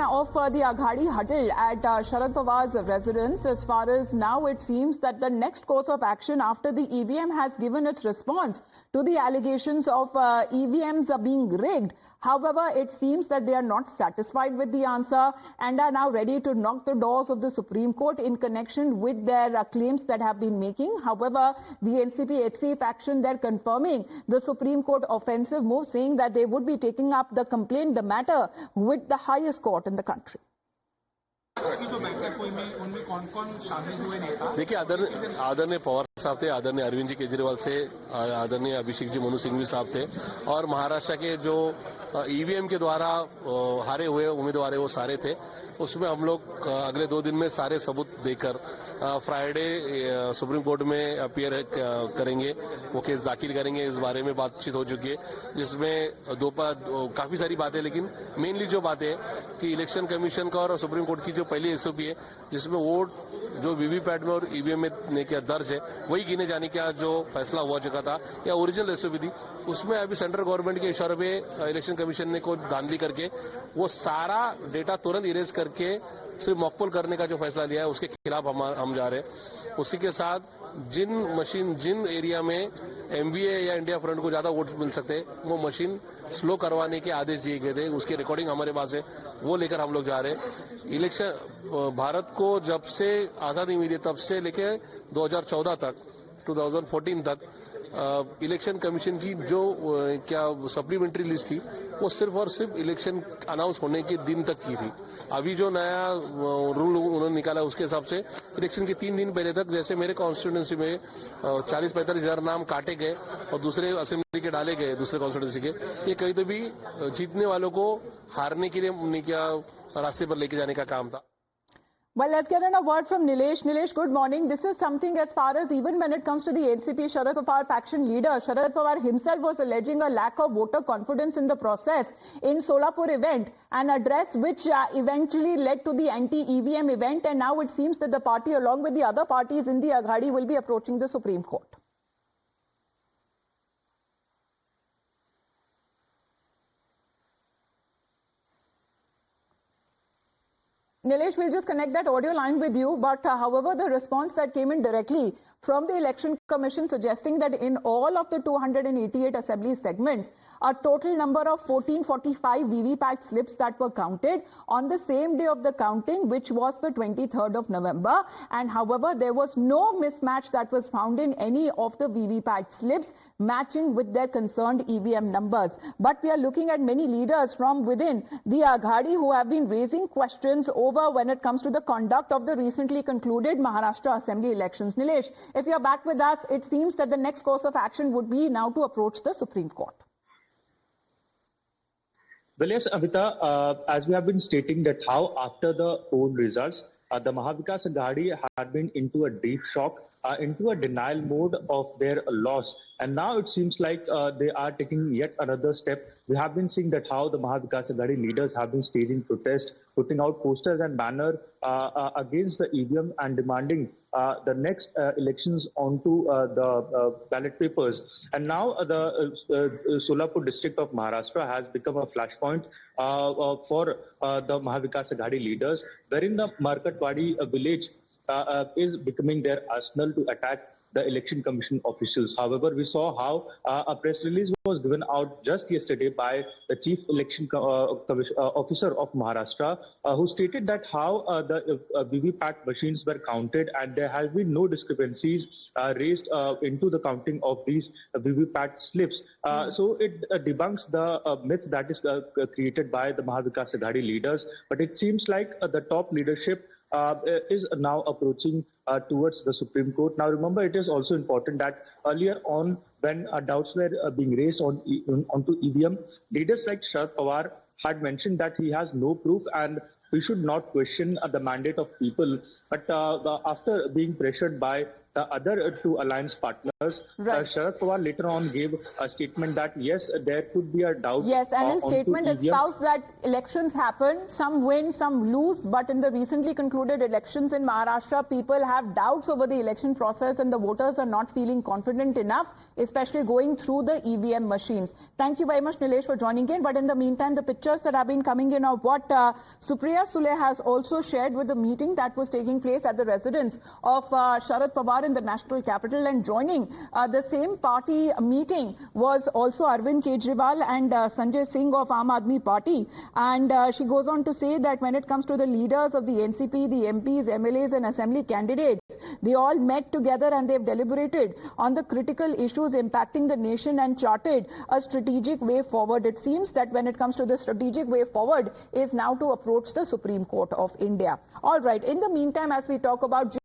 of the Aghadi huddle at Sharad Pawar's residence. As far as now, it seems that the next course of action after the EVM has given its response to the allegations of EVMs being rigged. However, it seems that they are not satisfied with the answer and are now ready to knock the doors of the Supreme Court in connection with their claims that have been making. However, the NCP-HC faction, they're confirming the Supreme Court offensive move, saying that they would be taking up the complaint, the matter, with the highest court in the country. देखिए, आदरणीय पवार साहब थे, आदरणीय अरविंद जी केजरीवाल से, आदरणीय अभिषेक जी मनु सिंघवी साहब थे, और महाराष्ट्र के जो ईवीएम के द्वारा हारे हुए उम्मीदवार है वो सारे थे। उसमें हम लोग अगले 2 दिन में सारे सबूत देकर फ्राइडे सुप्रीम कोर्ट में अपीयर करेंगे, वो केस दाखिल करेंगे। इस बारे में बातचीत हो चुकी है, जिसमें काफी सारी बातें, लेकिन मेनली जो बात है कि इलेक्शन कमीशन का और सुप्रीम कोर्ट की जो पहली एसओपी है, जिसमें वोट जो वीवीपैट में और ईवीएम में क्या दर्ज है वही गिने जाने का जो फैसला हुआ चुका था या ओरिजिनल एसओपी थी, उसमें अभी सेंट्रल गवर्नमेंट के इशारे पे इलेक्शन कमीशन ने कोई धांधली करके वो सारा डेटा तुरंत इरेज करके सिर्फ मॉकपोल करने का जो फैसला लिया है उसके खिलाफ हम जा रहे हैं। उसी के साथ जिन एरिया में एमवीए या इंडिया फ्रंट को ज्यादा वोट मिल सकते हैं वो मशीन स्लो करवाने के आदेश दिए गए थे, उसकी रिकॉर्डिंग हमारे पास है, वो लेकर हम लोग जा रहे हैं। इलेक्शन भारत को जब से आजादी मिली तब से लेकर 2014 तक 2014 तक इलेक्शन कमीशन की जो क्या सप्लीमेंट्री लिस्ट थी वो सिर्फ और सिर्फ इलेक्शन अनाउंस होने के दिन तक की थी। अभी जो नया रूल उन्होंने निकाला उसके हिसाब से इलेक्शन के 3 दिन पहले तक, जैसे मेरे कॉन्स्टिट्यूंसी में 40-45 हजार नाम काटे गए और दूसरे असेंबली के डाले गए दूसरे कॉन्स्टिट्यूंसी के, ये कहीं तो भी जीतने वालों को हारने के लिए क्या रास्ते पर लेके जाने का काम था। Well, let's get in a word from Nilesh. Nilesh, good morning. This is something as far as even when it comes to the NCP Sharad Pawar faction leader, Sharad Pawar himself was alleging a lack of voter confidence in the process in Solapur event, an address which eventually led to the anti-EVM event, and now it seems that the party along with the other parties in the Aghadi will be approaching the Supreme Court. Nilesh, we'll just connect that audio line with you, but however, the response that came in directly from the Election Commission suggesting that in all of the 288 assembly segments, a total number of 1445 VVPAT slips that were counted on the same day of the counting, which was the 23rd of November. And however, there was no mismatch that was found in any of the VVPAT slips matching with their concerned EVM numbers. But we are looking at many leaders from within the Aghadi who have been raising questions over when it comes to the conduct of the recently concluded Maharashtra Assembly elections. Nilesh, if you're back with us, it seems that the next course of action would be now to approach the Supreme Court. Well, yes, Amita, as we have been stating that how after the poll results, the Mahavikas Aghadi had been into a deep shock, into a denial mode of their loss. And now it seems like they are taking yet another step. We have been seeing that how the Mahavikas Aghadi leaders have been staging protests, putting out posters and banners against the EVM and demanding the next elections onto the ballot papers. And now the Solapur district of Maharashtra has become a flashpoint for the Mahavikas Aghadi leaders, wherein the Markatwadi village is becoming their arsenal to attack the Election Commission officials. However, we saw how a press release was given out just yesterday by the Chief Election Officer of Maharashtra, who stated that how the VVPAT machines were counted and there has been no discrepancies raised into the counting of these VVPAT slips. So it debunks the myth that is created by the Mahavikas Aghadi leaders. But it seems like the top leadership is now approaching towards the Supreme Court. Now remember, it is also important that earlier on when doubts were being raised onto EVM, leaders like Sharad Pawar had mentioned that he has no proof and we should not question the mandate of people. But after being pressured by the other two alliance partners. Right. Sharad Pawar later on gave a statement that yes, there could be a doubt. Yes, and his onto statement EVM. espoused that elections happen, some win, some lose, but in the recently concluded elections in Maharashtra, people have doubts over the election process and the voters are not feeling confident enough, especially going through the EVM machines. Thank you very much, Nilesh, for joining in. But in the meantime, the pictures that have been coming in of what Supriya Sule has also shared with the meeting that was taking place at the residence of Sharad Pawar in the national capital, and joining the same party meeting was also Arvind Kejriwal and Sanjay Singh of Aam Aadmi Party. And she goes on to say that when it comes to the leaders of the NCP, the MPs, MLAs and assembly candidates, they all met together and they've deliberated on the critical issues impacting the nation and charted a strategic way forward. It seems that when it comes to the strategic way forward is now to approach the Supreme Court of India. All right. In the meantime, as we talk about